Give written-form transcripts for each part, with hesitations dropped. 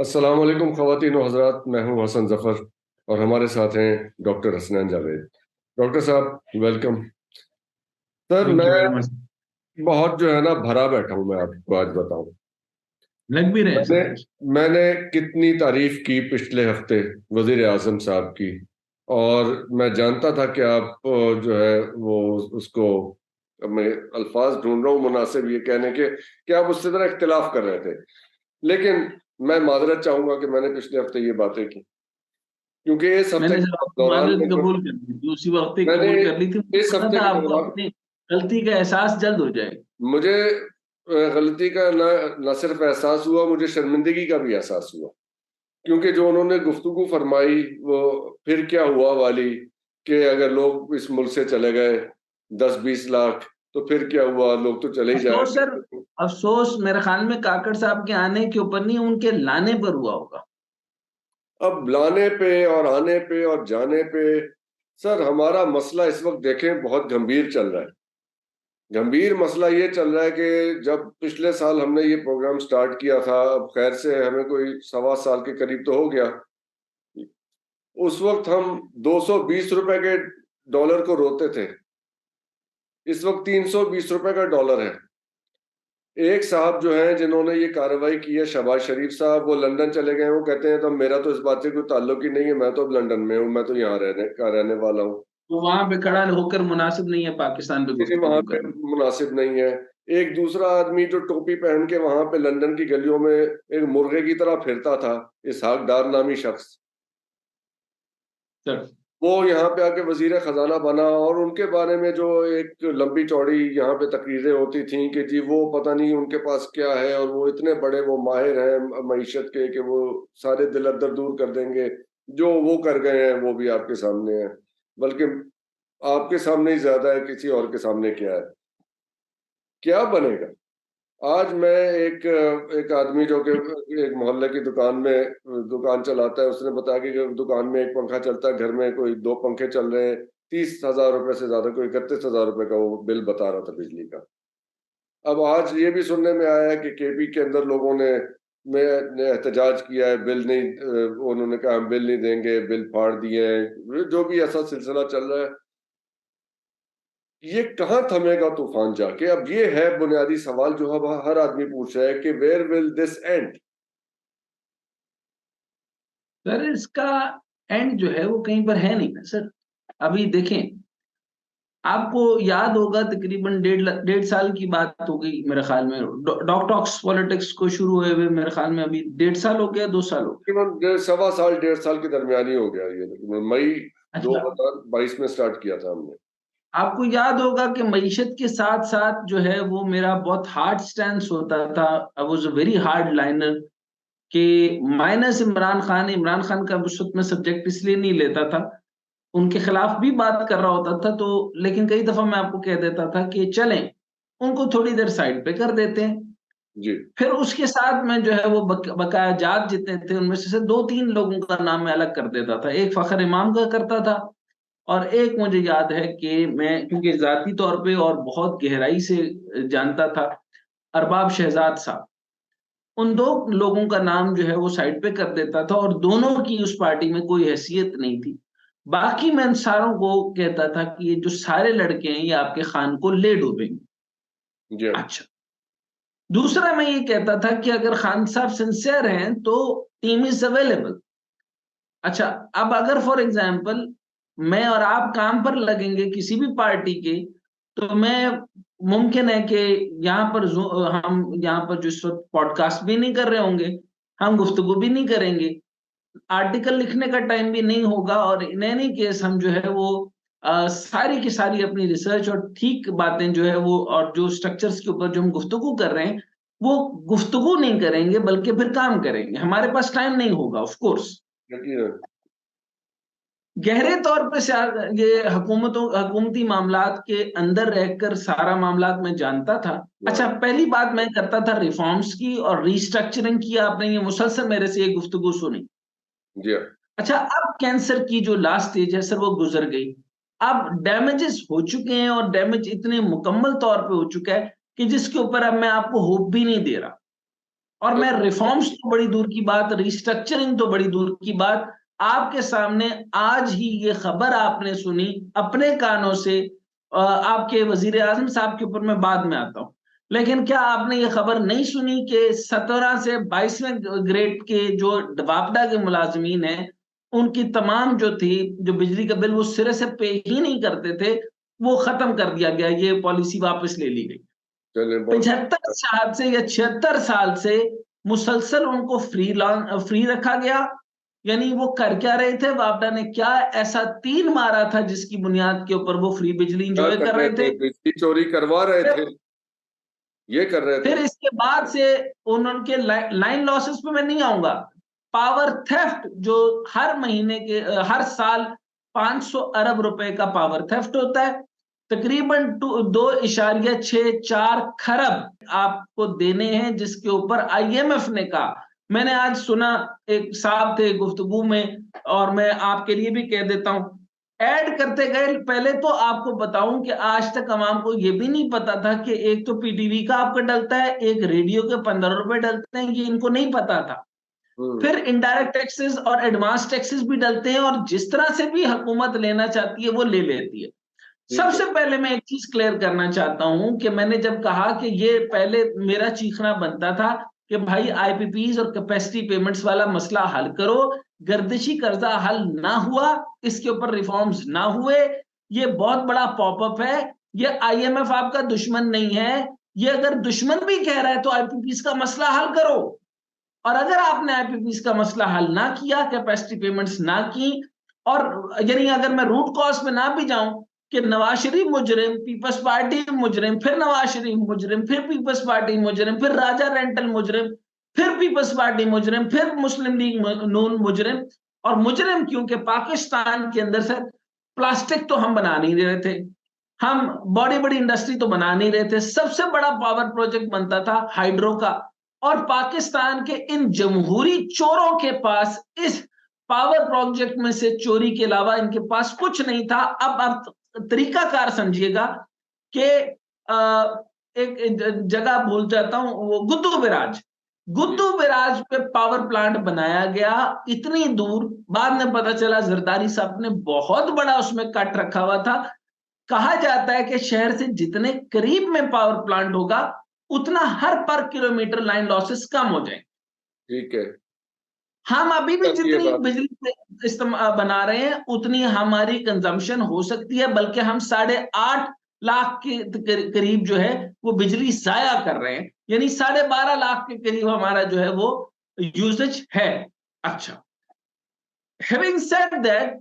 अस्सलाम वालेकुम ख़वातीन व हज़रात। मैं हूं हसन जफर और हमारे साथ हैं डॉक्टर हसनैन जावेद। डॉक्टर साहब welcome. Sir thank you very मैं मच। बहुत जो है ना भरा बैठा हूं। मैं आपको आज बताऊं, लग भी रहे हैं मैंने सब कुछ। मैंने कितनी तारीफ की पिछले हफ्ते वजीर आजम साहब की। और मैं जानता था कि आप जो है वो उसको, मैं अल्फाज ढूंढ रहा हूँ मुनासिब ये कहने के कि आप उससे जरा इख्तिलाफ कर रहे थे। लेकिन मैं माजरत चाहूंगा कि मैंने पिछले हफ्ते ये बातें की, क्योंकि इस हफ्ते मैंने के सिर्फ आपकी दौरान माजरत कबूल कर ली थी, उसी वक्त ही मैंने कबूल कर ली थी। मुझे इस पता हफ्ते था के आपको दौरान अपनी गलती का एहसास जल्द हो जाएगा। मुझे गलती का न सिर्फ एहसास हुआ, मुझे शर्मिंदगी का भी एहसास हुआ। क्योंकि जो उन्होंने गुफ्तगू फरमाई वो फिर क्या हुआ वाली, कि अगर लोग इस मुल्क से चले गए 10-20 लाख, तो फिर क्या हुआ, लोग तो चले ही अफसोस सर, जाएंगे। अफसोस मेरे ख्याल में काकड़ साहब के आने के ऊपर नहीं, उनके लाने पर हुआ होगा। अब लाने पे और आने पे और जाने पे, सर हमारा मसला इस वक्त देखें बहुत गंभीर चल रहा है। गंभीर मसला ये चल रहा है कि जब पिछले साल हमने ये प्रोग्राम स्टार्ट किया था, अब खैर से हमें कोई 1.25 साल के करीब तो हो गया। उस वक्त हम 220 रुपए के डॉलर को रोते थे। इस वक्त 320 रुपए का डॉलर है। एक साहब जो हैं जिन्होंने ये कार्रवाई की है, शहबाज शरीफ साहब, वो लंदन चले गए। वो कहते हैं तो मेरा तो इस बात से कोई ताल्लुक ही नहीं है, मैं तो अब लंदन में हूँ, मैं तो यहाँ रहने वाला हूँ। वो वहां पे खड़ा होकर मुनासिब नहीं है पाकिस्तान पे ये वहां गुफ्तगू पे करना। मुनासिब नहीं है। एक दूसरा आदमी जो टोपी पहन के वहां पे लंदन की गलियों में एक मुर्गे की तरह फिरता था, इसहाक डार नामी शख्स, सर, वो यहाँ पे आके वजीर खजाना बना। और उनके बारे में जो एक लंबी चौड़ी यहाँ पे तकरीरें होती थी कि जी वो पता नहीं उनके पास क्या है, और वो इतने बड़े वो माहिर हैं मईशत के कि वो सारे दिल अदर दूर कर देंगे। जो वो कर गए हैं वो भी आपके सामने है, बल्कि आपके सामने ही ज्यादा है, किसी और के सामने क्या है, क्या बनेगा। आज मैं एक एक आदमी जो कि एक मोहल्ले की दुकान में दुकान चलाता है, उसने बताया कि दुकान में एक पंखा चलता है, घर में कोई 2 पंखे चल रहे हैं, 30,000 रुपए से ज्यादा, कोई 31,000 रुपए का वो बिल बता रहा था बिजली का। अब आज ये भी सुनने में आया है कि केपी के अंदर लोगों ने एहतजाज किया है, बिल नहीं उन्होंने कहा हम बिल नहीं देंगे, बिल फाड़ दिए हैं, जो भी ऐसा सिलसिला चल रहा है। ये कहाँ थमेगा तूफान जाके। अब ये है बुनियादी सवाल जो अब हर आदमी पूछ रहा है कि where will this end. Sir इसका एंड जो है वो कहीं पर है नहीं ना सर। अभी देखें, आपको याद होगा तकरीबन 1.5 साल की बात हो गई मेरे ख्याल में, डॉक्टॉक्स पॉलिटिक्स को शुरू हुए हुए मेरे ख्याल में अभी 1.5 साल हो गया, 2 साल हो गया। तकरीबन 1.25 साल 1.5 साल के दरमियान ही हो गया ये, तकरीबन मई अच्छा, 2022 में स्टार्ट किया था हमने। आपको याद होगा कि मईशत के साथ साथ जो है वो मेरा बहुत हार्ड स्टैंड होता था। I was a very hard liner कि माइनस इमरान खान का उस वक्त मैं सब्जेक्ट इसलिए नहीं लेता था, उनके खिलाफ भी बात कर रहा होता था तो, लेकिन कई दफा मैं आपको कह देता था कि चलें उनको थोड़ी देर साइड पे कर देते हैं। जी। फिर उसके साथ में जो है वो बकाया जात जितने थे उनमें से 2-3 लोगों का नाम मैं अलग कर देता था। एक फखर इमाम का करता था, और एक मुझे याद है कि मैं क्योंकि जाती तौर पे और बहुत गहराई से जानता था, अरबाब शहजाद साहब, उन 2 लोगों का नाम जो है वो साइड पे कर देता था, और दोनों की उस पार्टी में कोई हैसियत नहीं थी। बाकी मैं इन सारों को कहता था कि ये जो सारे लड़के हैं ये आपके खान को ले डूबेंगे। जी। अच्छा, दूसरा मैं ये कहता था कि अगर खान साहब सिंसियर हैं तो टीम इज अवेलेबल। अच्छा, अब अगर फॉर एग्जाम्पल मैं और आप काम पर लगेंगे किसी भी पार्टी के, तो मैं मुमकिन है कि हम यहाँ पर जो इस वक्त पॉडकास्ट भी नहीं कर रहे होंगे, हम गुफ्तगू भी नहीं करेंगे, आर्टिकल लिखने का टाइम भी नहीं होगा, और इन एनी केस हम जो है वो सारी की सारी अपनी रिसर्च और ठीक बातें जो है वो और जो स्ट्रक्चर्स के ऊपर जो हम गुफ्तगू कर रहे हैं वो गुफ्तगू नहीं करेंगे बल्कि फिर काम करेंगे। हमारे पास टाइम नहीं होगा ऑफ कोर्स। यकीनन। गहरे तौर पे ये हुकूमती मामलात के अंदर रहकर सारा मामलात मैं जानता था। हाँ। अच्छा, पहली बात मैं करता था रिफॉर्म्स की और रीस्ट्रक्चरिंग की, आपने ये मुसलसल मेरे से ये गुफ्तगू सुनी। जी हाँ। अच्छा, अब कैंसर की जो लास्ट स्टेज है सर वो गुजर गई। अब डैमेजेस हो चुके हैं और डैमेज इतने मुकम्मल तौर पे हो चुका है कि जिसके ऊपर अब मैं आपको होप भी नहीं दे रहा। और मैं रिफॉर्म्स तो बड़ी दूर की बात, रिस्ट्रक्चरिंग तो बड़ी दूर की बात, आपके सामने आज ही ये खबर आपने सुनी अपने कानों से। आपके वजीर आजम साहब के ऊपर मैं बाद में आता हूं, लेकिन क्या आपने ये खबर नहीं सुनी कि 17 से 22वें ग्रेड के जो वापडा के मुलाजमीन हैं, उनकी तमाम जो थी, जो बिजली का बिल वो सिरे से पे ही नहीं करते थे, वो खत्म कर दिया गया, ये पॉलिसी वापस ले ली गई। चलिए बहुत 75 साल से या 76 साल से मुसलसल उनको फ्री रखा गया। यानी वो कर क्या रहे थे, वापडा ने क्या ऐसा तीर मारा था जिसकी बुनियाद के ऊपर वो फ्री बिजली क्या इंजॉय कर कर रहे रहे थे, थे। बिजली चोरी करवा रहे थे, ये कर रहे थे। फिर इसके बाद से उनके लाइन लॉसेस पे मैं नहीं आऊंगा, पावर थेफ्ट जो हर महीने के हर साल 500 अरब रुपए का पावर थेफ्ट होता है, तकरीबन 2.64 खरब आपको देने हैं, जिसके ऊपर आईएमएफ ने कहा। मैंने आज सुना, एक साहब थे गुफ्तगू में, और मैं आपके लिए भी कह देता हूं, ऐड करते गए। पहले तो आपको बताऊं कि आज तक आवाम को यह भी नहीं पता था कि एक तो पीटीवी का आपका डलता है, एक रेडियो के 15 रुपए डलते हैं, ये इनको नहीं पता था। फिर इनडायरेक्ट टैक्सेस और एडवांस टैक्सेस भी डलते हैं, और जिस तरह से भी हुकूमत लेना चाहती है वो ले लेती है। सबसे पहले मैं एक चीज क्लियर करना चाहता हूं कि मैंने जब कहा कि ये, पहले मेरा चीखना बनता था कि भाई आईपीपीज और कैपेसिटी पेमेंट्स वाला मसला हल करो, गर्दिशी कर्जा हल ना हुआ, इसके ऊपर रिफॉर्म्स ना हुए, ये बहुत बड़ा पॉपअप है। ये आईएमएफ आपका दुश्मन नहीं है, ये अगर दुश्मन भी कह रहा है तो आईपीपीज का मसला हल करो। और अगर आपने आईपीपीज का मसला हल ना किया, कैपेसिटी पेमेंट्स ना की, और यानी अगर मैं रूट कॉज में ना भी जाऊं कि नवाज शरीफ मुजरिम, पीपल्स पार्टी मुजरिम, फिर नवाज शरीफ मुजरिम, फिर पीपल्स पार्टी मुजरिम, फिर राजा रेंटल मुजरिम, फिर पीपल्स पार्टी मुजरिम, फिर मुस्लिम लीग नून मुजरिम। और मुजरिम क्योंकि पाकिस्तान के अंदर से प्लास्टिक तो हम बना नहीं रहे थे, हम बड़ी बड़ी इंडस्ट्री तो बना नहीं रहे थे, सबसे बड़ा पावर प्रोजेक्ट बनता था हाइड्रो का। और पाकिस्तान के इन जमहूरी चोरों के पास इस पावर प्रोजेक्ट में से चोरी के अलावा इनके पास कुछ नहीं था। अब आप तरीकाकार समझिएगा कि एक जगह भूल जाता हूं, वो गुद्दू बिराज पे पावर प्लांट बनाया गया, इतनी दूर। बाद में पता चला जरदारी साहब ने बहुत बड़ा उसमें कट रखा हुआ था। कहा जाता है कि शहर से जितने करीब में पावर प्लांट होगा, उतना हर पर किलोमीटर लाइन लॉसेस कम हो जाए। ठीक है, हम अभी भी ये जितनी बात बिजली इस्तेमाल बना रहे हैं उतनी हमारी कंजम्पशन हो सकती है, बल्कि हम 8.5 लाख के करीब जो है वो बिजली जाया कर रहे हैं, यानी 12.5 लाख के करीब हमारा जो है वो यूसेज है। अच्छा, हैविंग सेड दैट,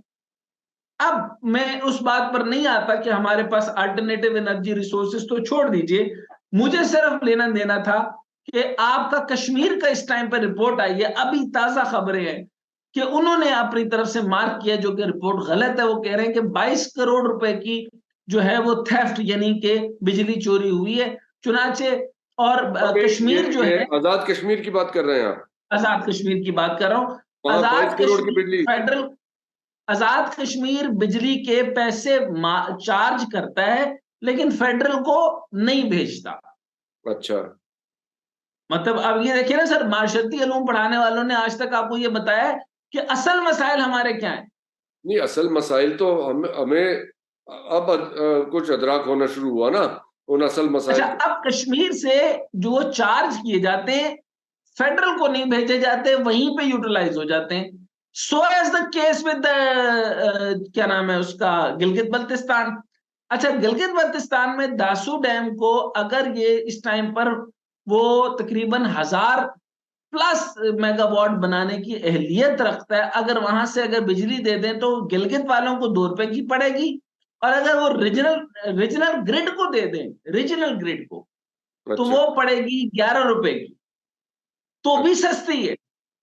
अब मैं उस बात पर नहीं आता कि हमारे पास अल्टरनेटिव एनर्जी रिसोर्सेज तो छोड़ दीजिए, मुझे सिर्फ लेना देना था कि आपका कश्मीर का इस टाइम पर रिपोर्ट आई है, अभी ताजा खबरें हैं कि उन्होंने अपनी तरफ से मार्क किया, जो कि रिपोर्ट गलत है। वो कह रहे हैं कि 22 करोड़ रुपए की जो है वो थेफ्ट यानी कि बिजली चोरी हुई है, चुनाचे। और कश्मीर जो ये है, आजाद कश्मीर की बात कर रहे हैं आप? आजाद कश्मीर की बात कर रहा हूं। वहां 22 आजाद करोड़ की कश्मीर बिजली। फेडरल, आजाद कश्मीर बिजली के पैसे चार्ज करता है, लेकिन फेडरल को नहीं भेजता। अच्छा, मतलब अब ये देखिए ना सर, माशरती उलूम पढ़ाने वालों ने आज तक आपको ये बताया है कि असल मसाइल हमारे क्या है। नहीं, असल मसाइल तो हमें अब कुछ अदराक होना शुरू हुआ ना उन असल अच्छा, मसाइल को। अब कश्मीर से जो चार्ज किए जाते हैं, फेडरल को नहीं भेजे जाते, वहीं पे यूटिलाइज हो जाते हैं। So as the case with क्या नाम है उसका, गिलगित बल्तिस्तान। अच्छा, गिलगित बल्तिस्तान में दासू डैम को अगर ये इस टाइम पर वो तकरीबन 1000+ मेगावाट बनाने की अहलियत रखता है, अगर वहां से अगर बिजली दे दें तो गिलगित वालों को 2 रुपए की पड़ेगी। और अगर वो रीजनल ग्रिड को दे दें, रीजनल ग्रिड को, तो अच्छा, वो पड़ेगी 11 रुपए की, तो भी सस्ती है,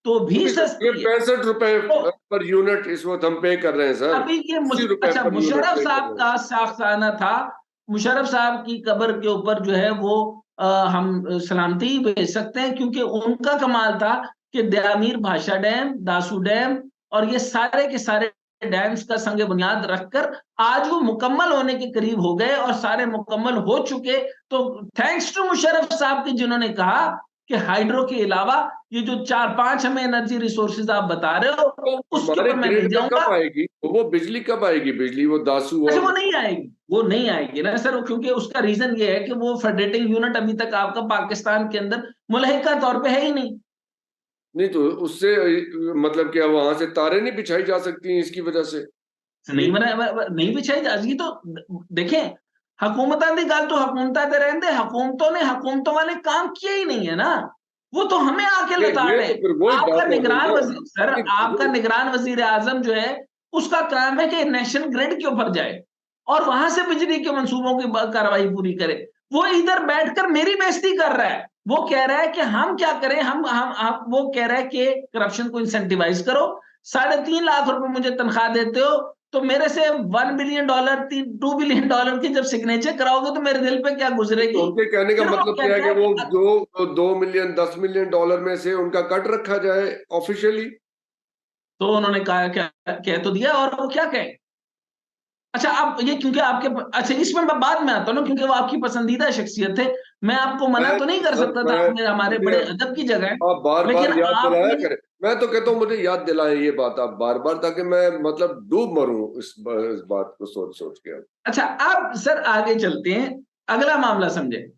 तो वो भी भी सर, ये सस्ती है। 65 रुपए तो पर यूनिट इस वक्त हम पे कर रहे हैं सर। अभी ये 80 रुपए अच्छा, पर यूनिट मुशर्रफ पे कर साहब रहे हैं। का साखसाना था, मुशर्रफ साहब की कब्र के ऊपर जो है वो हम सलामती भेज सकते हैं, क्योंकि उनका कमाल था कि दयामीर भाषा डैम, दासू डैम और ये सारे के सारे डैम्स का संग बुनियाद रखकर आज वो मुकम्मल होने के करीब हो गए, और सारे मुकम्मल हो चुके। तो थैंक्स टू मुशर्रफ साहब की, जिन्होंने कहा कि हाइड्रो के अलावा ये जो 4-5 हमें एनर्जी रिसोर्सेज आप बता रहे हो तो उसके हमारे ऊपर मैं नहीं ग्रिड में जाऊंगा। कब आएगी, तो वो बिजली कब आएगी, बिजली वो दासू अच्छा, और वो नहीं आएगी ना सर, क्योंकि उसका रीजन ये है कि वो फेडरेटिंग यूनिट अभी तक आपका पाकिस्तान के अंदर मुल्हिका तौर पे है ही नहीं। नहीं, तो उससे मतलब क्या वहां से तारें नहीं बिछाई जा सकती इसकी वजह से? नहीं ये बना, नहीं बिछाई जाएगी तो देखें, हुकूमतां दी गल तो हुकूमतां ते रहंदे, हुकूमतों ने हुकूमतों वाले काम किए ही नहीं है ना, वो तो हमें आके लताड़ ये है। तो फिर वही आपका बात हो गई निगरान ना। वजीर सर, नहीं, आपका निगरान वजीर आजम जो है उसका काम है कि नेशनल ग्रिड के ऊपर जाए और वहां से बिजली के मंसूबों की कार्रवाई पूरी करे। वो इधर बैठकर मेरी बेइज्जती कर रहा है, वो कह रहा है कि हम क्या करें, हम वो कह रहा है कि करप्शन को इंसेंटिवाइज करो, 3.5 लाख रुपए मुझे तनख्वाह देते हो तो मेरे से $1 बिलियन, $2 बिलियन की जब सिग्नेचर कराओगे तो मेरे दिल पे क्या तो गुजरेगी। उनके कहने का फिर वो मतलब क्या है कहता कि है वो कि जो 2 मिलियन $10 मिलियन में से उनका कट रखा जाए ऑफिशियली? तो उन्होंने कहा, क्या कह तो दिया, और वो क्या कहे। अच्छा, आप ये क्योंकि आपके, अच्छा इसमें मैं बाद में आता हूँ ना, क्योंकि वो आपकी पसंदीदा शख्सियत है, मैं आपको मना मैं तो नहीं कर सर सकता था, मैं आपने हमारे मुझे बड़े अदब की जगह है, आप बार लेकिन बार याद दिलाया आपने, करें। मैं तो कहता हूँ मुझे याद दिलाएं ये बात आप बार बार, ताकि मैं मतलब डूब मरूं इस बात को सोच सोच के। अच्छा अब सर आगे चलते हैं, अगला मामला समझे।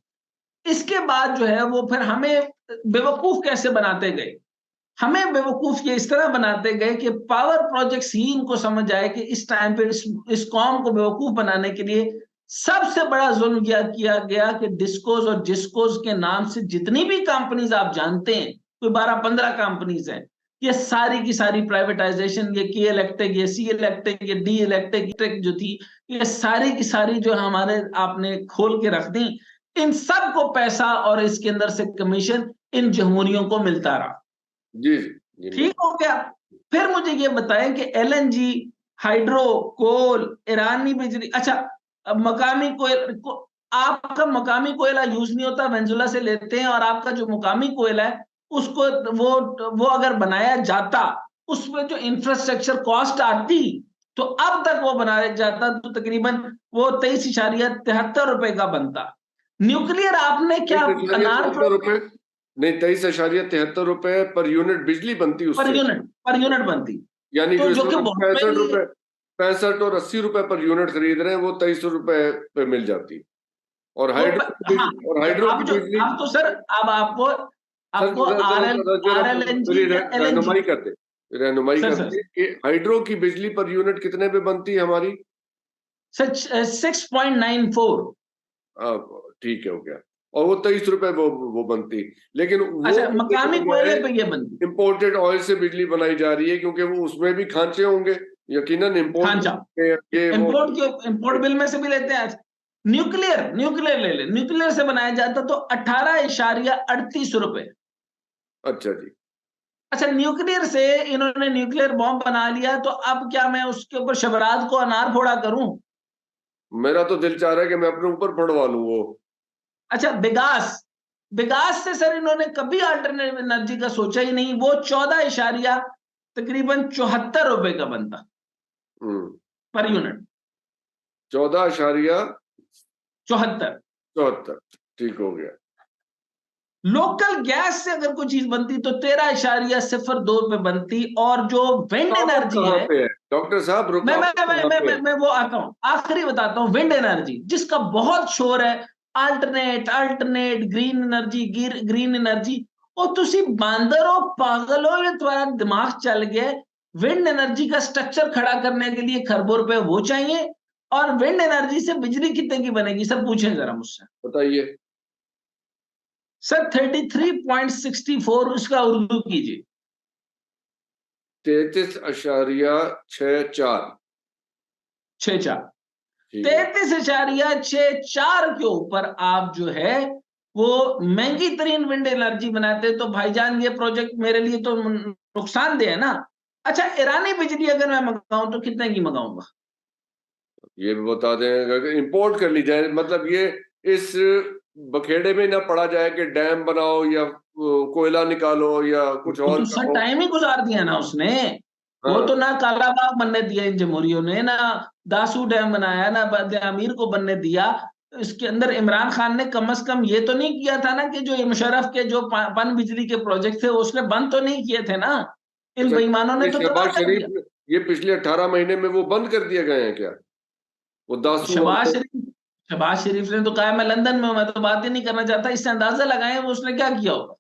इसके बाद जो है वो फिर हमें बेवकूफ कैसे बनाते गए, हमें बेवकूफ ये इस तरह बनाते गए कि पावर प्रोजेक्ट्स ही इनको समझ आए कि इस टाइम पे इस कौम को बेवकूफ बनाने के लिए सबसे बड़ा जुल्म किया गया कि डिस्कोज और जिस्कोज के नाम से जितनी भी कंपनीज आप जानते हैं, कोई 12-15 कंपनीज हैं, ये सारी की सारी प्राइवेटाइजेशन, ये के इलेक्ट्रिक, ये सी इलेक्ट्रिक, ये डी इलेक्ट्रिक जो थी, ये सारी की सारी जो हमारे आपने खोल के रख दी, इन सब को पैसा और इसके अंदर से कमीशन इन जमहूरियों को मिलता रहा। जी जी जी, ठीक हो गया। फिर मुझे ये बताएं कि एलएनजी, हाइड्रो, कोल, ईरानी बिजली, अच्छा अब मकामी कोयला आपका मकामी कोयला यूज नहीं होता, वेनेजुला से लेते हैं, और आपका जो मकामी कोयला है उसको वो अगर बनाया जाता, उसमें जो इंफ्रास्ट्रक्चर कॉस्ट आती, तो अब तक वो बनाया जाता तो तकरीबन वो 23.73 रुपए का बनता। न्यूक्लियर आपने क्या 23.73 अनार रुपए? नहीं, 23.73 रुपए पर यूनिट बिजली बनती उससे। पर यूनिट बनती, यानी जो तो इस जो कि वक्त बहुत 65 रुपए, महंगी। 65 और 80 रुपए पर यूनिट खरीद रहे हैं, वो 23 रुपए पे मिल जाती। और वो हाइड्रो की हाँ, बिजली, और तो हाइड्रो की अब जो, बिजली, अब तो सर, अब आपको सर आपको जरा आर जरा एल जरा जरा आर एल एन जी मेरी या एल एन जी, रहनुमाई कर दे, रहनुमाई सर कर सर दे कि हाइड्रो की बिजली पर यूनिट कितने पे बनती है हमारी? सर 6.94। ठीक है, हो गया। और वो 23 रुपए वो बनती। लेकिन वो अच्छा, मुद्दे के मकामी बजाय कोयले पे ये बनती। इम्पोर्टेड ऑयल से बिजली बनाई जा रही है, क्योंकि वो उसमें भी खांचे होंगे, यकीनन इम्पोर्ट खांचा, ये वो। इंपोर्ट बिल में से भी लेते हैं। न्यूक्लियर न्यूक्लियर ले ले, न्यूक्लियर से बनाया जाता तो 18.38 रुपए। अच्छा जी। अच्छा, न्यूक्लियर से इन्होंने न्यूक्लियर बॉम्ब बना लिया, तो अब क्या मैं उसके ऊपर शबरात को अनार फोड़ा करूं। मेरा तो दिल चाह रहा है कि मैं अपने ऊपर पड़वा लूं वो। अच्छा, बिगास, बिगास से सर इन्होंने कभी अल्टरनेटिव एनर्जी का सोचा ही नहीं, वो 14 इशारिया तकरीबन 74 रुपए का बनता हम्म। Per unit. 14.74। 74। ठीक हो गया। लोकल गैस से अगर कोई चीज बनती तो 13.02 पे बनती, और जो विंड रुकावट एनर्जी कहाँ है, पे है डॉक्टर साहब, मैं मैं रुकावट मैं कहाँ मैं पे मैं, है? मैं वो आता हूं, आखिरी बताता हूं, विंड एनर्जी जिसका बहुत शोर है, alternate alternate green energy, green energy. और तुसी बांदर हो, पागल हो, या तुम्हारा दिमाग चल गया। विंड एनर्जी का स्ट्रक्चर खड़ा करने के लिए खरबों रुपए वो चाहिए, और विंड एनर्जी से बिजली कितने की बनेगी सर, पूछें जरा मुझसे। बताइए। सर 33.64, उसका उर्दू कीजिए। 33.64। 6.4, ठीक है। 33.64 के ऊपर आप जो है वो महंगी तरीन विंड एनर्जी बनाते हैं, तो भाईजान ये प्रोजेक्ट मेरे लिए तो नुकसानदेह है ना। अच्छा, ईरानी बिजली अगर मैं मंगाऊं तो कितने की मंगाऊंगा। ये भी बता दें, अगर इंपोर्ट कर ली जाए, मतलब ये इस बखेड़े में ना पड़ा जाए कि डैम बनाओ या कोयला निकालो या कुछ वो और तो सर करो। टाइम ही गुजार दिया ना उसने, वो हाँ। तो ना कालाबाग बनने दिया इन जमहूरियों ने, ना दासू डैम बनाया, ना बंदे अमीर को बनने दिया। इसके अंदर इमरान खान ने कम से कम ये तो नहीं किया था ना कि जो मुशर्रफ के जो पन बिजली के प्रोजेक्ट थे उसने बंद तो नहीं किए थे ना, इन अच्छा, बेईमानों ने ये तो तबाह शहबाज कर दिया। शरीफ, ये पिछले 18 महीने में वो बंद कर दिए गए हैं क्या? वो दासू शहबाज वाले, शरीफ शहबाज शरीफ ने तो कहा मैं लंदन में हूं, मैं तो बात ही नहीं करना चाहता। इससे अंदाजा लगाएं वो उसने क्या किया होगा।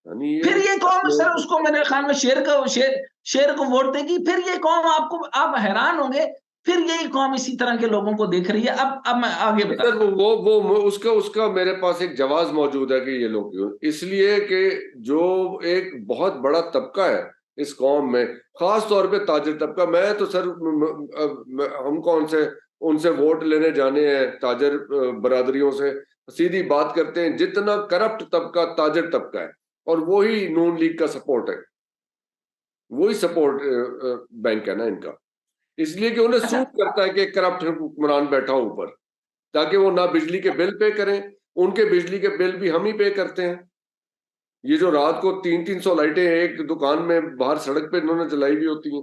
यानी फिर ये कौम ये सर उसको मेरे ख्याल में शेर को वोट देगी। फिर ये कौम आपको, आप हैरान होंगे, फिर यही कौम इसी तरह के लोगों को देख रही है। अब मैं आगे सर, बताता हूँ। वो उसका उसका मेरे पास एक जवाब मौजूद है कि ये लोग क्यों, इसलिए कि जो एक बहुत बड़ा तबका है इस कौम में, खास तौर पे ताजिर तबका। मैं तो सर हम कौन से उनसे वोट लेने जाने हैं ताजिर बरादरियों से, सीधी बात करते हैं। जितना करप्ट तबका ताजिर तबका है, और वही नून लीग का सपोर्ट है, वही सपोर्ट बैंक है ना इनका। इसलिए कि उन्हें अच्छा, सूट करता है कि एक करप्ट हुक्मरान बैठा हो ऊपर, ताकि वो ना बिजली के बिल पे करें। उनके बिजली के बिल भी हम ही पे करते हैं। ये जो रात को 300-300 लाइटें एक दुकान में बाहर सड़क पे इन्होंने जलाई हुई होती हैं,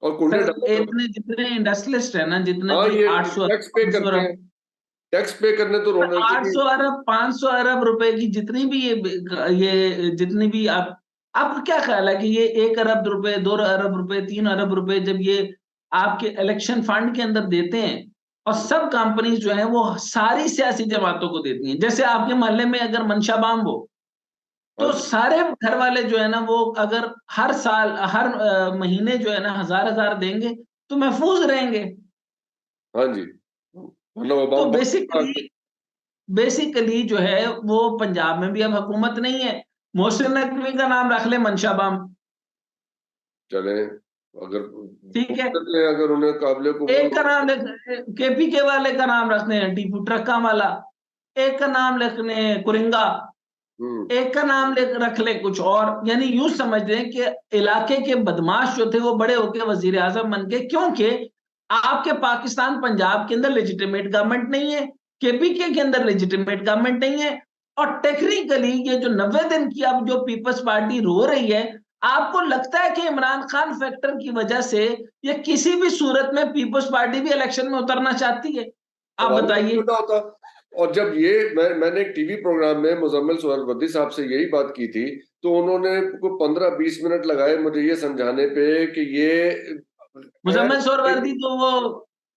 और कुंडे सर डाले होते इतने जितने इंडस्ट्रियलिस्ट है ना, जितने हैं। हाँ, भी ये 800 टैक्स पे 500 करते हैं, अरब टैक्स पे करने तो रोने की। 800 अरब 500 अरब रुपए की जितनी भी ये जितनी भी आप, आपका क्या ख्याल है कि ये 1 अरब रुपए, 2 अरब रुपए, 3 अरब रुपए जब ये आपके इलेक्शन फंड के अंदर देते हैं, और सब कंपनीज जो है वो सारी सियासी जमातों को देती हैं। जैसे आपके मोहल्ले में अगर मनशा बाम हो, हाँ तो जी, सारे घर वाले जो है ना वो अगर हर साल हर महीने जो है ना 1000-1000 देंगे तो महफूज रहेंगे। हाँ जी, वरना वो तो बम बम बेसिकली जो है वो पंजाब में भी अब हुकूमत नहीं है। मोहसिन नकवी का नाम रख ले मंशा बाम। चले। अगर ठीक है, अगर उन्हें काबिल कबूल एक का नाम लिख, केपीके वाले का नाम रखने हैं टीपू ट्रक्का वाला, एक का नाम लिखने कुरिंगा, हम्म एक का नाम रख ले कुछ और। यानी यूं समझ लें कि इलाके के बदमाश जो थे वो बड़े होके वजीर आजम बन गए, क्योंकि आपके पाकिस्तान पंजाब के अंदर लेजिटिमेट गवर्नमेंट नहीं है, केपीके के अंदर लेजिटिमेट गवर्नमेंट नहीं है। और टेक्निकली ये जो 90 दिन की अब जो पीपल्स पार्टी रो रही है, आपको लगता है कि इमरान खान फैक्टर की वजह से या किसी भी सूरत में पीपल्स पार्टी भी इलेक्शन में उतरना चाहती है? आप सवाल ही नहीं बताइए। पैदा होता। और जब ये मैंने एक टीवी प्रोग्राम में मुजम्मिल सुहरावर्दी साहब से यही बात की थी, तो उन्होंने को 15-20 मिनट लगाए मुझे ये समझाने पे कि ये है। मुजम्मिल सोहरावर्दी तो वो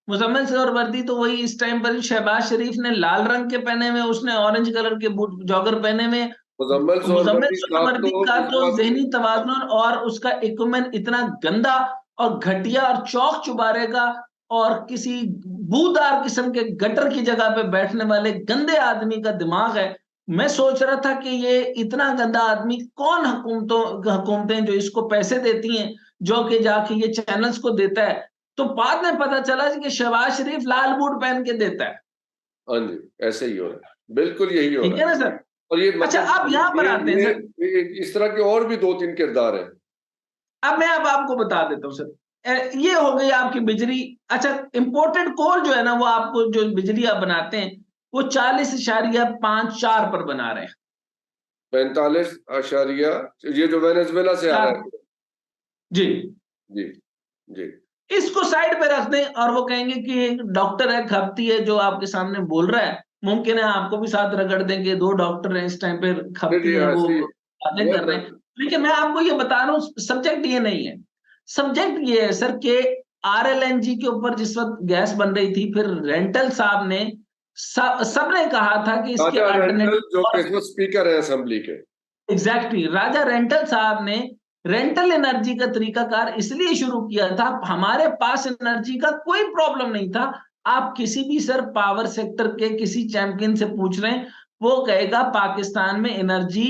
मुजम्मिल सोहरावर्दी तो वही इस टाइम पर शहबाज शरीफ ने लाल रंग के पहने में, उसने ऑरेंज कलर के बूट जॉगर पहने में। मुजम्मिल मुजम्मिल सुहरावर्दी साहब सोहरावर्दी तो का इस तो वक्त, जहनी तवाज़ुन और उसका इक्विपमेंट इतना गंदा और घटिया और चौक चुबारे का, और किसी बूदार किस्म के गटर की जगह पे बैठने वाले गंदे आदमी का दिमाग है। मैं सोच रहा था कि ये इतना गंदा आदमी कौन, हुकूमतें जो इसको पैसे देती हैं, जो कि जाके ये चैनल्स को देता है। तो बाद में पता चला कि शहबाज शरीफ लाल बूट पहन के देता है। हाँ जी, ऐसे ही हो रहा है, बिल्कुल यही हो ठीक रहा है है। ना सर? और ये अच्छा, मतलब अब यहां पर आते हैं सर। इस तरह के और भी 2-3 किरदार हैं। अब आपको बता देता हूँ सर। ये हो गई आपकी बिजली। अच्छा, इंपोर्टेड कोल जो है ना वो आपको जो बिजली आप बनाते हैं वो 40.54 पर बना रहे हैं। 45 ये जो वेनेजुएला से आ रहा चार, है। जी। जी, जी। इसको साइड पे रख दें और वो कहेंगे कि एक डॉक्टर है, खपती है, जो आपके सामने बोल रहा है। मुमकिन है आपको भी साथ रगड़ देंगे, 2 डॉक्टर हैं इस टाइम पे जी, खपती जी, हैं, हाँ, वो सही है। बातें कर रहे हैं। लेकिन मैं आपको ये बता रहा हूँ सब्जेक्ट ये नहीं है। सब्जेक्ट ये है सर कि आरएलएनजी के ऊपर जिस वक्त गैस बन रही थी, फिर रेंटल साहब ने सबने कहा था कि इसके राजा रेंटल जो अल्टरनेटिव। कि इस वक्त स्पीकर है असेंबली के। एग्जैक्टली, राजा रेंटल साहब ने रेंटल एनर्जी का तरीकाकार इसलिए शुरू किया था, हमारे पास एनर्जी का कोई प्रॉब्लम नहीं था। आप किसी भी सर पावर सेक्टर के किसी चैंपियन से पूछ रहे हैं, वो कहेगा पाकिस्तान में एनर्जी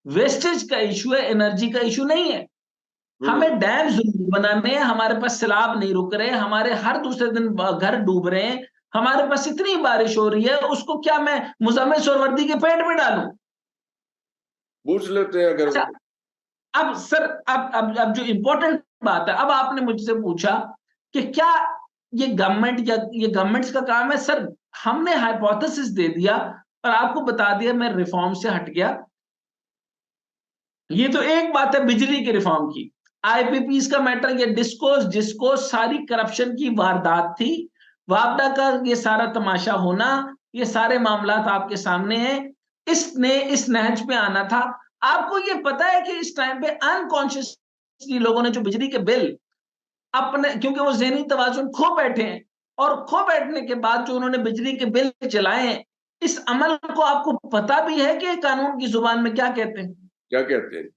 वेस्टेज का इशू है, एनर्जी का इशू नहीं है। हम्म हमें डैम जरूर बनाने हैं, हमारे पास सैलाब नहीं रुक रहे, हमारे हर दूसरे दिन घर डूब रहे हैं, हमारे पास इतनी बारिश हो रही है, उसको क्या मैं मुजम्मिल सोहरावर्दी के पेट में डालूं? पूछ लेते हैं अगर। अच्छा, अब सर, अब जो इंपॉर्टेंट बात है, अब आपने मुझसे पूछा कि क्या ये गवर्नमेंट या ये गवर्नमेंट्स का काम है सर। हमने हाइपोथेसिस दे दिया और आपको बता दिया मैं रिफॉर्म से हट गया। ये तो एक बात है बिजली के रिफॉर्म की। आईपीपीस का मैटर, ये डिस्कोस जिसको सारी करप्शन की वारदात थी, वापडा का ये सारा तमाशा होना, ये सारे मामला आपके सामने हैं। इसने इस नहज पे आना था। आपको ये पता है कि इस टाइम पे अनकॉन्शियसली लोगों ने जो बिजली के बिल अपने, क्योंकि वो ज़हनी तवाज़ुन खो बैठे हैं, और खो बैठने के बाद जो उन्होंने बिजली के बिल चलाए हैं, इस अमल को आपको पता भी है कि कानून की जुबान में क्या कहते हैं? क्या कहते हैं?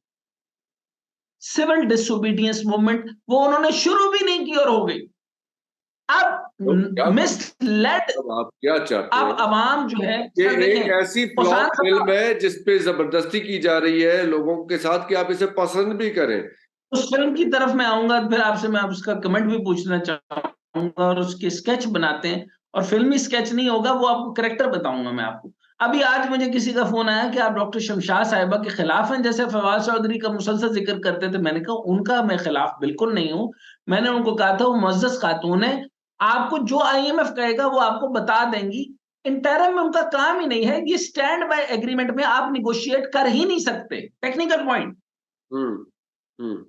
Civil disobedience movement. वो उन्होंने शुरू भी नहीं की और हो गई। तो अब क्या, मिसलेड, अब आप क्या चाहते अब हैं? अवाम जो है, ये सर एक देखें, ऐसी ओसान फ्लॉप फिल्म साहब, है जिसपे जबरदस्ती की जा रही है लोगों के साथ कि आप इसे पसंद भी करें। उस फिल्म की तरफ मैं आऊंगा, फिर आपसे मैं उसका कमेंट भी पूछना चाहूंगा, और उसके स्केच बनाते हैं, और फिल्मी स्केच नहीं होगा वो, आपको करेक्टर बताऊंगा मैं आपको। अभी आज मुझे किसी का फोन आया कि आप डॉक्टर शमशाद साहिबा के खिलाफ हैं, जैसे फवाद चौधरी का मुसलसल जिक्र करते थे। मैंने कहा उनका मैं खिलाफ बिल्कुल नहीं हूं। मैंने उनको कहा था वो मुअज़्ज़ज़ खातून है, आपको जो आईएमएफ कहेगा वो आपको बता देंगी। इंटरम में उनका काम ही नहीं है, ये स्टैंड बाय एग्रीमेंट में आप निगोशिएट कर ही नहीं सकते। Technical point, hmm. Hmm.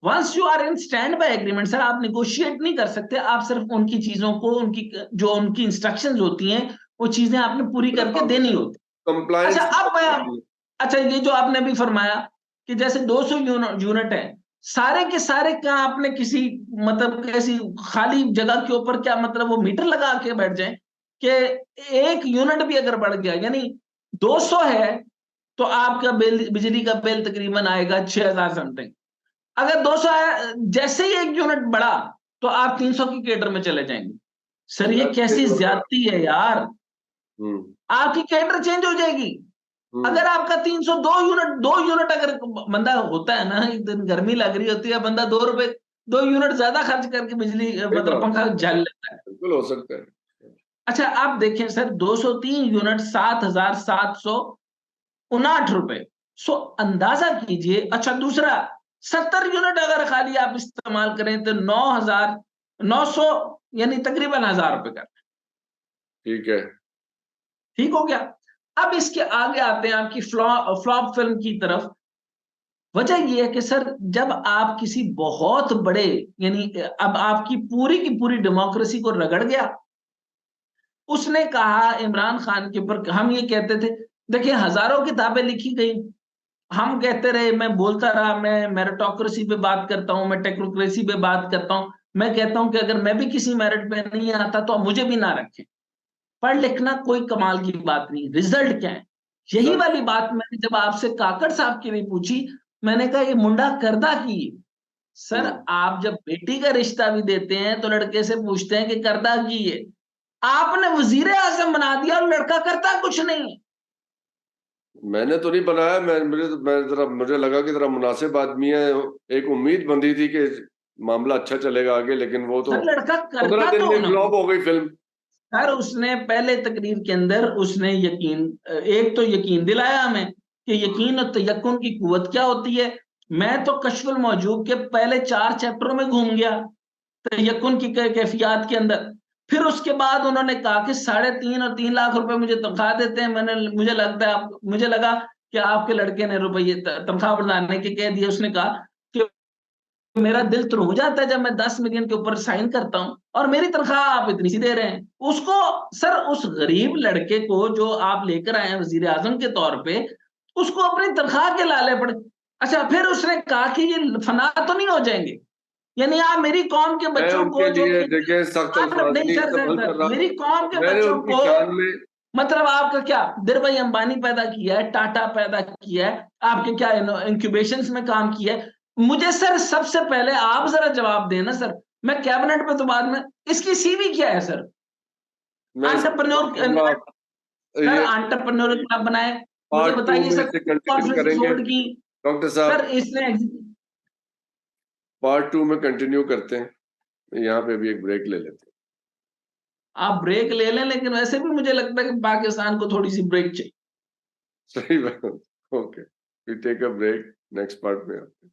Once you are in stand by agreement, sir आप निगोशिएट नहीं कर सकते। आप सिर्फ उनकी चीजों को, उनकी जो उनकी इंस्ट्रक्शंस होती हैं, वो चीजें आपने पूरी करके देनी होती। अच्छा कंप्लायंस अब मैं, अच्छा ये जो आपने भी फरमाया कि जैसे 200 यूनिट है, सारे के सारे, क्या आपने किसी, मतलब कैसी खाली जगह के ऊपर क्या मतलब वो मीटर लगा के बैठ जाए कि एक यूनिट भी अगर बढ़ गया, यानी 200 है, तो आपका बिल, बिजली का बिल तकरीबन आएगा 6000 समथिंग। अगर 200 है, जैसे ही एक यूनिट बढ़ा तो आप 300 की केटर में चले जाएंगे। सर ये कैसी ज्यादती है यार, हम्म। आपकी केटर चेंज हो जाएगी। हम्म। अगर आपका 302 यूनिट, 2 यूनिट अगर बंदा होता है ना, एक दिन गर्मी लग रही होती है, बंदा 2 रुपए 2 यूनिट ज्यादा खर्च करके बिजली, सही मतलब बात पंखा है, झल लेता है। बिल्कुल हो सकता है। अच्छा आप देखें सर, 203 यूनिट 7759 रुपए। सो अंदाजा कीजिए। अच्छा दूसरा, 70 यूनिट अगर खाली आप इस्तेमाल करें तो 9,900, यानी तकरीबन 1000 रुपए का। ठीक है। ठीक हो गया। अब इसके आगे आते हैं आपकी फ्लॉप फिल्म की तरफ। वजह यह है कि सर जब आप किसी बहुत बड़े, यानी अब आपकी की पूरी डेमोक्रेसी को रगड़ गया। उसने कहा इमरान खान के ऊपर, हम ये कहते थे, देखिए हजारों किताबें लिखी गई, हम कहते रहे, मैं बोलता रहा, मैं मेरिटोक्रेसी पे बात करता हूं, मैं टेक्नोक्रेसी पे बात करता हूं। मैं कहता हूं कि अगर मैं भी किसी मेरिट पे नहीं आता तो मुझे भी ना रखें। पढ़ लिखना कोई कमाल की बात नहीं, रिजल्ट क्या है? यही रिजल्ट। वाली बात मैंने जब आपसे काकड़ साहब की भी पूछी, मैंने कहा ये मुंडा करदा की है? सर हम्म। आप जब बेटी का रिश्ता भी देते हैं तो लड़के से पूछते हैं कि करदा की है। आपने वजीर आजम बना दिया और लड़का करता कुछ नहीं है। मैंने तो नहीं बनाया, मुझे लगा कि जरा मुनासिब आदमी है। एक उम्मीद बंधी थी कि मामला अच्छा चलेगा आगे, लेकिन वो तो सर लड़का 15 करता दिन तो में ना। फ्लॉप हो गई फिल्म। सर उसने पहले तकरीर के अंदर उसने यकीन, एक तो यकीन दिलाया हमें कि यकीन और तयक्कुन की कुव्वत क्या होती है। मैं तो कश्फुल मौजूद के पहले 4 चैप्टरों में घूम गया तयक्कुन की कैफियत के अंदर। फिर उसके बाद उन्होंने कहा कि 3.5 और 3 लाख रुपए मुझे तनख्वाह देते हैं। मुझे लगता है मुझे लगा कि आपके लड़के ने रुपये तनख्वाह बढ़ाने के कह दिए। उसने कहा कि मेरा दिल तो रुक जाता है जब मैं 10 मिलियन के ऊपर साइन करता हूं, और मेरी तनख्वाह आप इतनी सी दे रहे हैं उसको। सर उस गरीब लड़के को जो आप लेकर आए हैं वजीर आजम के तौर पे, उसको अपनी तनख्वाह के लाले पड़े। अच्छा फिर उसने कहा कि ये फना तो नहीं हो जाएंगे, यानी आप मेरी कौम के मैं बच्चों उनके को जो लिए कि, देखिए सख्त आप अल्फाज नहीं नहीं सर सर इस्तेमाल कर सर रहा। मेरी कौम के मैंने बच्चों उनकी को, शान में, मतलब आपका क्या, धीरूभाई अंबानी पैदा किया है, टाटा पैदा किया है, आपके क्या इंक्यूबेशंस में काम किया है। मुझे सर सबसे पहले आप जरा जवाब देना सर। मैं कैबिनेट पे तो बाद में, इसकी सीवी क्या है सर? मैं इसको एंटरप्रेन्योर, कहूंगा सर ये एंटरप्रेन्योर क्लब बनाए। मुझे पार्ट 2 बताइए में सर, इसे कंटिन्यू कॉन्फ्रेंसेस करेंगे होल्ड की डॉक्टर सर साहब। इसने। पार्ट 2 में कंटिन्यू करते हैं, यहाँ पे भी एक ब्रेक ले लेते आप ब्रेक ले लें, लेकिन वैसे भी मुझे लगता है कि पाकिस्तान को थोड़ी सी ब्रेक चाहिए। हैं। सही बात। Okay, we take a break, next part में आते हैं।